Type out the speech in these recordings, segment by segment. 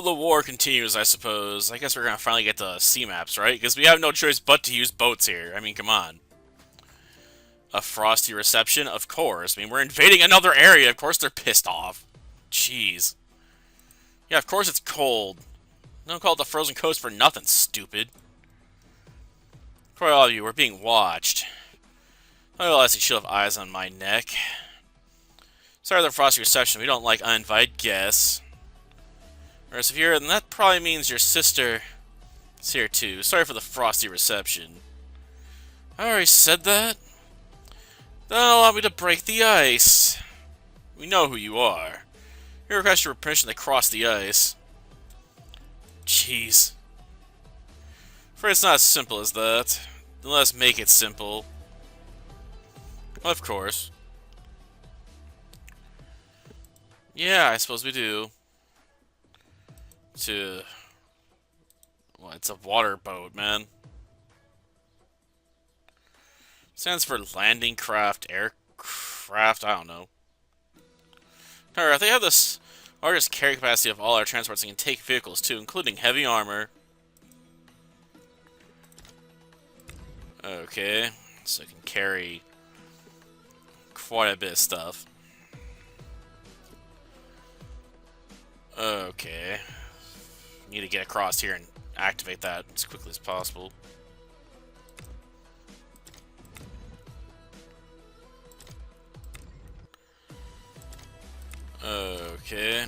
Well, the war continues, I suppose. I guess we're gonna finally get to sea maps, right? Because we have no choice but to use boats here. I mean, come on. A frosty reception? Of course. I mean, we're invading another area. Of course they're pissed off. Jeez. Yeah, of course it's cold. Don't call it the frozen coast for nothing, stupid. For all of you, we're being watched. Oh, I see she'll have eyes on my neck. Sorry, the frosty reception. We don't like uninvited guests. Or if you're, then that probably means your sister is here too. Sorry for the frosty reception. I already said that. Don't allow me to break the ice. We know who you are. You request your permission to cross the ice. Jeez. For it's not as simple as that. Then let's make it simple. Of course. Yeah, I suppose we do. Well, it's a water boat, man. Stands for landing craft, aircraft, I don't know. Alright, they have this largest carry capacity of all our transports and can take vehicles too, including heavy armor. Okay, so it can carry quite a bit of stuff. Okay. Need to get across here and activate that as quickly as possible. Okay.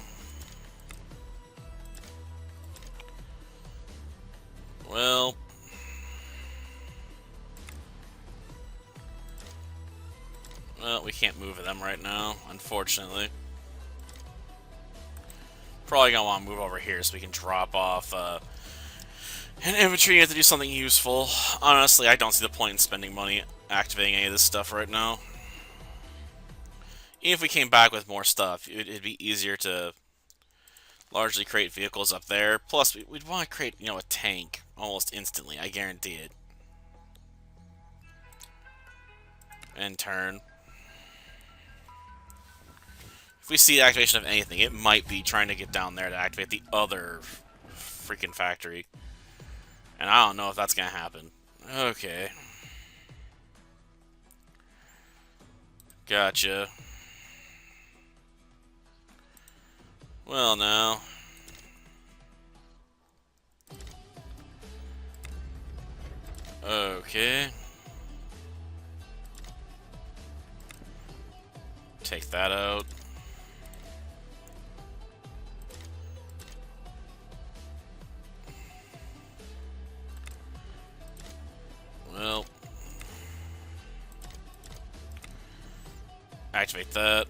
Well. Well, we can't move them right now, unfortunately. Probably gonna want to move over here so we can drop off an infantry. You have to do something useful. Honestly, I don't see the point in spending money activating any of this stuff right now. Even if we came back with more stuff, it'd be easier to largely create vehicles up there. Plus, we'd want to create, a tank almost instantly. I guarantee it. And turn. If we see activation of anything, it might be trying to get down there to activate the other freaking factory. And I don't know if that's going to happen. Okay. Gotcha. Well, now. Okay. Take that out. Well. Activate that.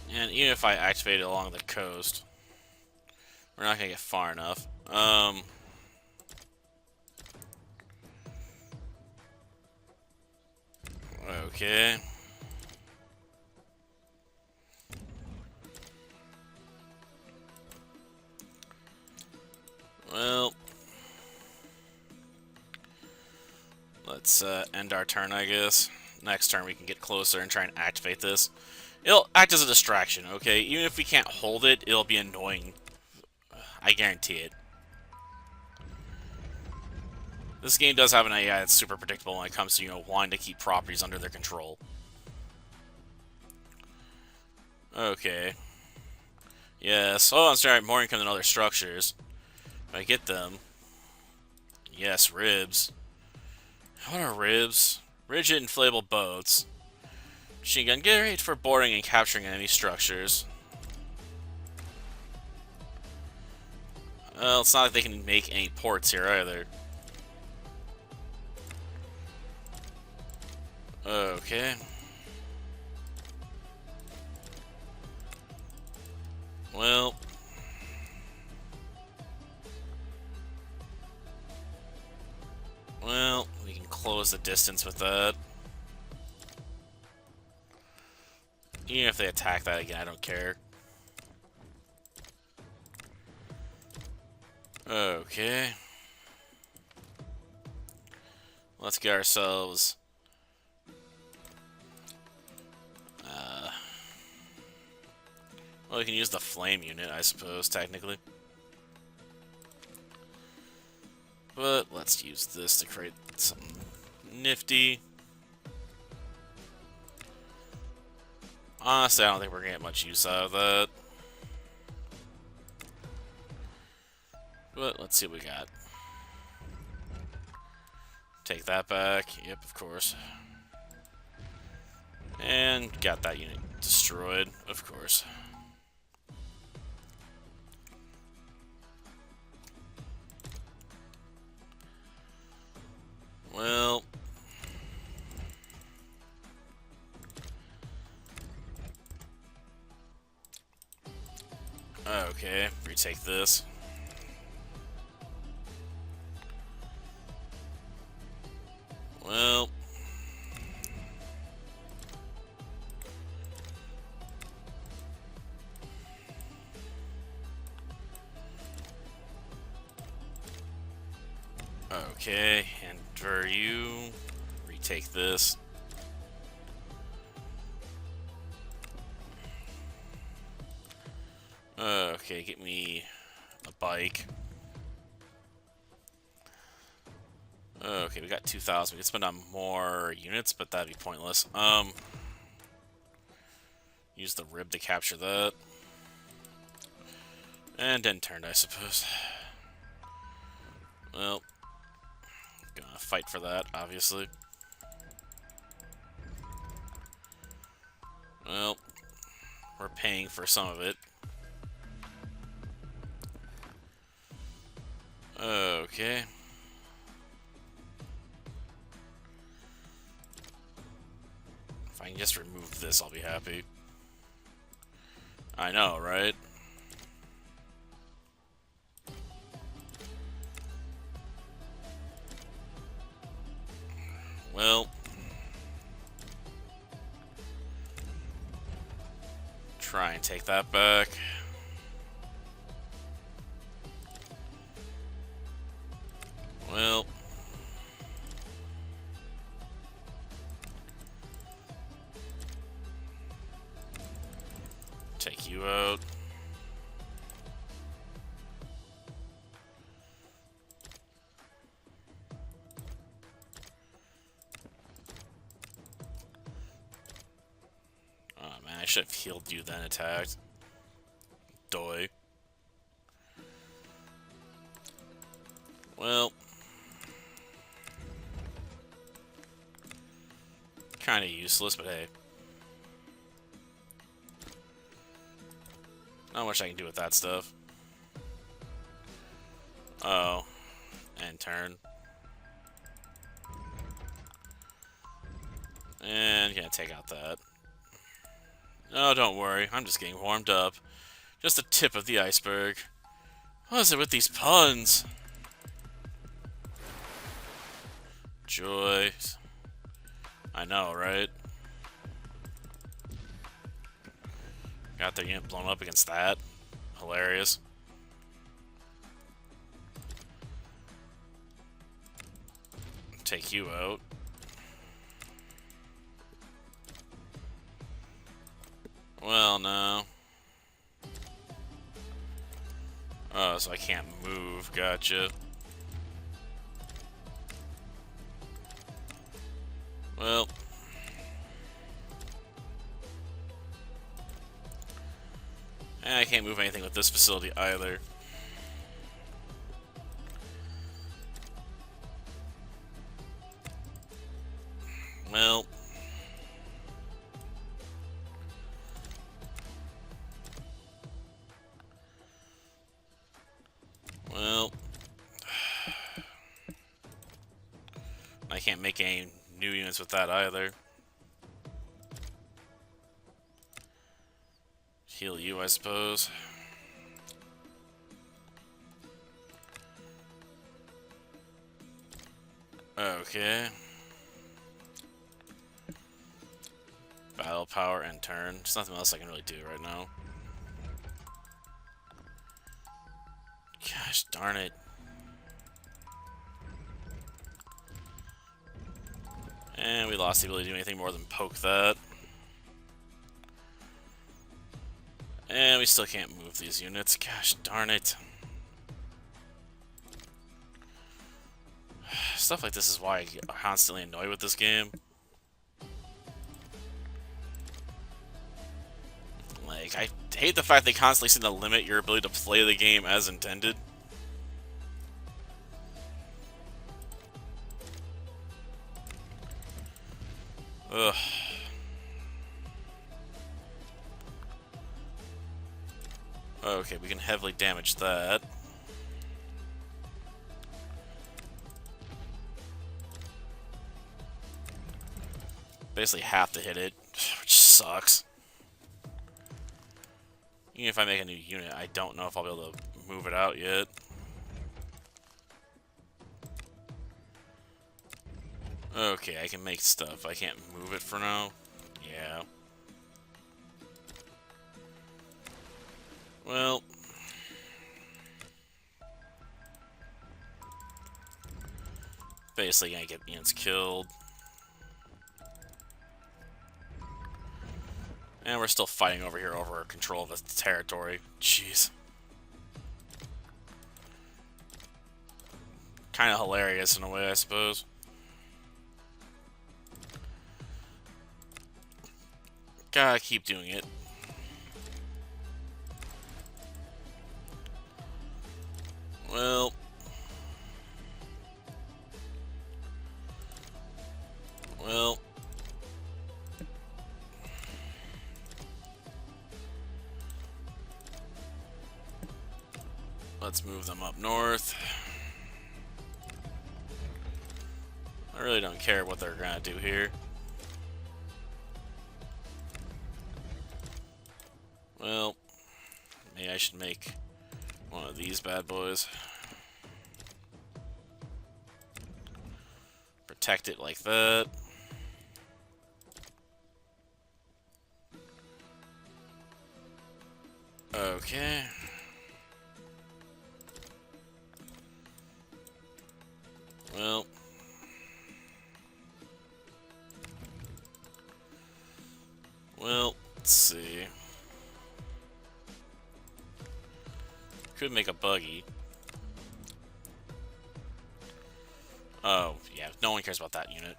And even if I activate it along the coast, we're not going to get far enough. Okay. Well, let's end our turn, I guess. Next turn we can get closer and try and activate this. It'll act as a distraction, okay? Even if we can't hold it, it'll be annoying. I guarantee it. This game does have an AI that's super predictable when it comes to, wanting to keep properties under their control. Okay. Yes. Oh, I'm sorry. More income than other structures. If I get them. Yes, ribs. What are ribs? Rigid inflatable boats. Machine gun, get ready for boarding and capturing enemy structures. Well, it's not like they can make any ports here either. Okay. Well. Well, we can close the distance with that. Even if they attack that again, I don't care. Okay. Let's get ourselves... Well, we can use the flame unit, I suppose, technically. But let's use this to create something nifty. Honestly, I don't think we're gonna get much use out of that. But let's see what we got. Take that back. Yep, of course. And got that unit destroyed, of course. Well... okay, retake this. Well... okay, and for you, retake this. Okay, get me a bike. Okay, we got 2,000. We can spend on more units, but that'd be pointless. Use the rib to capture that. And end turn, I suppose. Well, gonna fight for that, obviously. Well, we're paying for some of it. Okay. If I can just remove this, I'll be happy. I know, right? Well... try and take that back. Well... take you out. Oh man, I should have healed you then attacked. Doy. Well... kinda useless, but hey. Not much I can do with that stuff. Oh. End turn. And gonna take out that. No, don't worry. I'm just getting warmed up. Just the tip of the iceberg. What is it with these puns? Joy. I know, right? Got their unit blown up against that. Hilarious. Take you out. Well, no. Oh, so I can't move. Gotcha. Well. And I can't move anything with this facility either. Well. Well. I can't make any new units with that either. Heal you, I suppose. Okay. Battle power and turn. There's nothing else I can really do right now. Gosh darn it. And we lost the ability to do anything more than poke that. And we still can't move these units. Gosh darn it. Stuff like this is why I get constantly annoyed with this game. Like, I hate the fact they constantly seem to limit your ability to play the game as intended. Ugh. Okay, we can heavily damage that. Basically have to hit it, which sucks. Even if I make a new unit, I don't know if I'll be able to move it out yet. Okay, I can make stuff. I can't move it for now. Yeah. Well. Basically gonna get units killed. And we're still fighting over here over control of the territory. Jeez. Kind of hilarious in a way, I suppose. Gotta keep doing it. Well. Well. Let's move them up north. I really don't care what they're gonna do here. Well, maybe I should make one of these bad boys. Protect it like that. Okay. Well. Well, let's see. Could make a buggy. Oh, yeah, no one cares about that unit.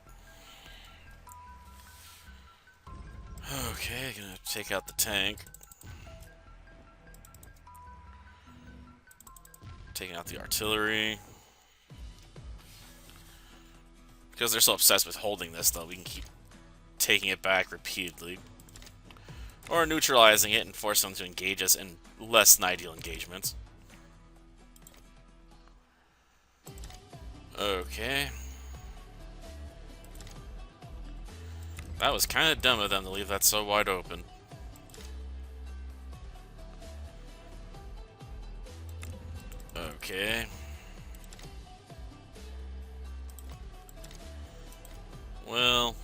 Okay, gonna take out the tank. Taking out the artillery. Because they're so obsessed with holding this, though, we can keep taking it back repeatedly. Or neutralizing it and force them to engage us in less than ideal engagements. Okay. That was kind of dumb of them to leave that so wide open. Okay. Well.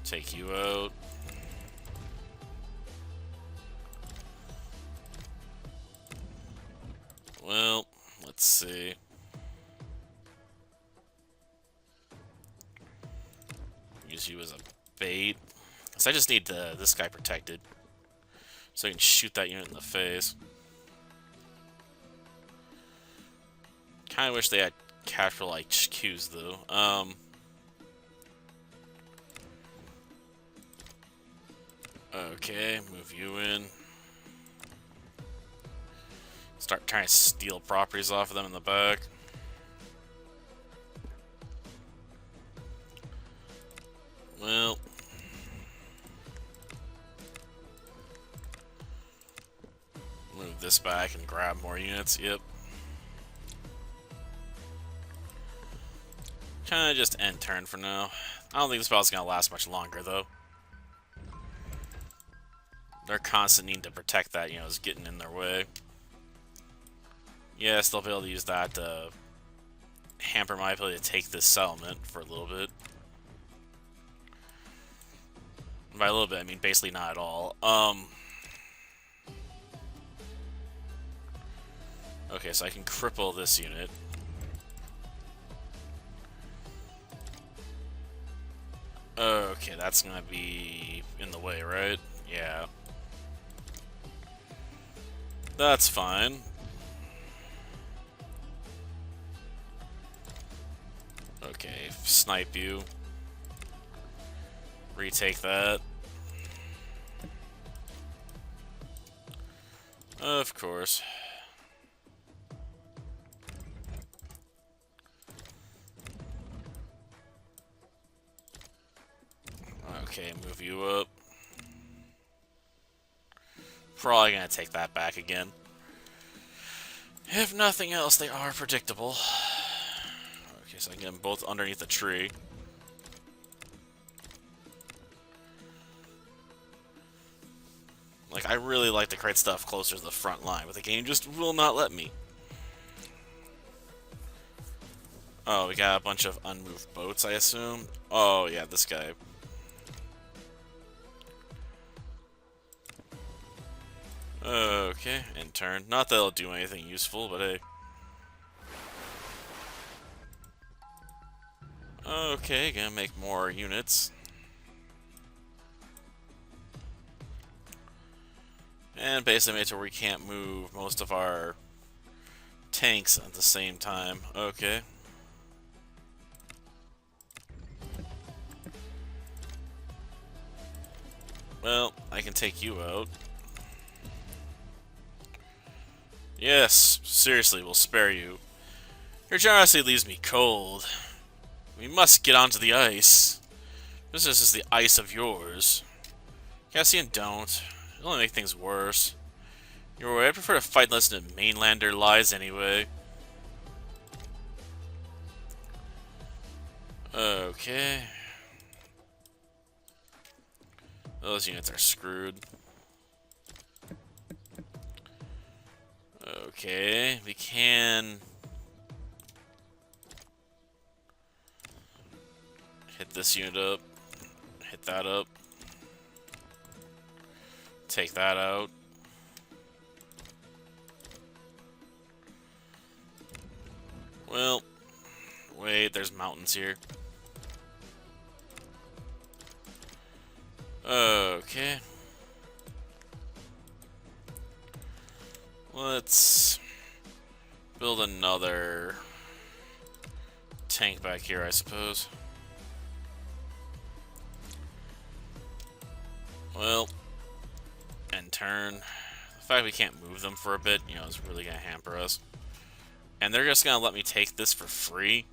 Take you out. Well, let's see. Use you as a bait. So I just need this guy protected. So I can shoot that unit in the face. Kinda wish they had capital HQs though. Okay, move you in. Start trying to steal properties off of them in the back. Well. Move this back and grab more units, yep. Kinda just end turn for now. I don't think this battle's gonna last much longer, though. Their constant need to protect that, is getting in their way. Yes, they'll be able to use that to hamper my ability to take this settlement for a little bit. And by a little bit, I mean basically not at all. Okay, so I can cripple this unit. Okay, that's gonna be in the way, right? Yeah. That's fine. Okay, snipe you. Retake that. Of course. Okay, move you up. Probably gonna take that back again. If nothing else, they are predictable. Okay, so I can get them both underneath the tree. Like, I really like to create stuff closer to the front line, but the game just will not let me. Oh, we got a bunch of unmoved boats, I assume. Oh, yeah, this guy. Okay, and turn. Not that it'll do anything useful, but hey. Okay, gonna make more units. And basically made it to where we can't move most of our tanks at the same time. Okay. Well, I can take you out. Yes, seriously, we'll spare you. Your generosity leaves me cold. We must get onto the ice. This is the ice of yours. Cassian, don't. It'll only make things worse. You're right, I prefer to fight and listen to mainlander lies anyway. Okay. Those units are screwed. Okay, we can hit this unit up, hit that up, take that out. Well, wait, there's mountains here. Okay. Let's build another tank back here, I suppose. Well, and turn. The fact we can't move them for a bit, you know, is really gonna hamper us. And they're just gonna let me take this for free?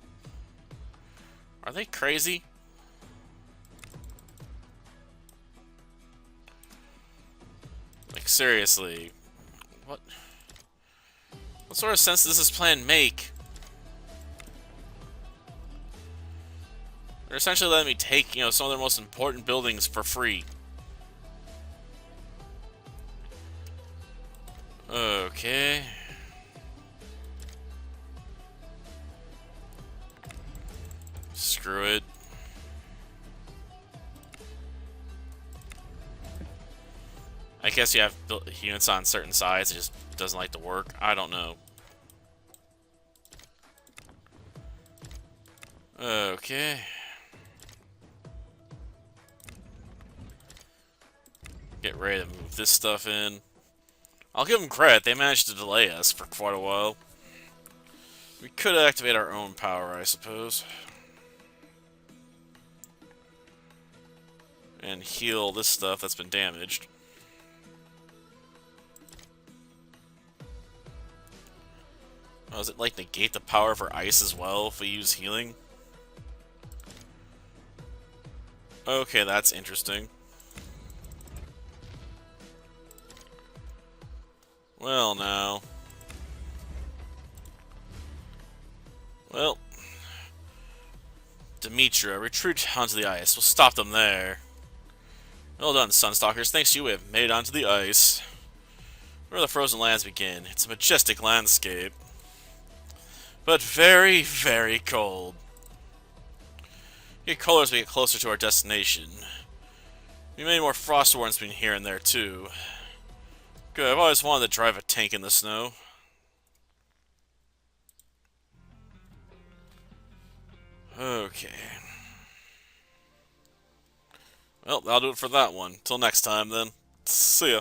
Are they crazy? Like, seriously. What sort of sense does this plan make? They're essentially letting me take, you know, some of their most important buildings for free. Okay. Screw it. I guess you have units on certain sides, it just doesn't like to work. I don't know. Okay. Get ready to move this stuff in. I'll give them credit, they managed to delay us for quite a while. We could activate our own power, I suppose. And heal this stuff that's been damaged. Oh, does it like negate the power for ice as well if we use healing? Okay, that's interesting. Well, now. Well. Demetra, retreat onto the ice. We'll stop them there. Well done, Sunstalkers. Thanks to you, we have made it onto the ice. Where the frozen lands begin. It's a majestic landscape. But very, very cold. Get colder as we get closer to our destination. We made more frost warnings between here and there, too. Good, I've always wanted to drive a tank in the snow. Okay. Well, that'll do it for that one. Till next time, then. See ya.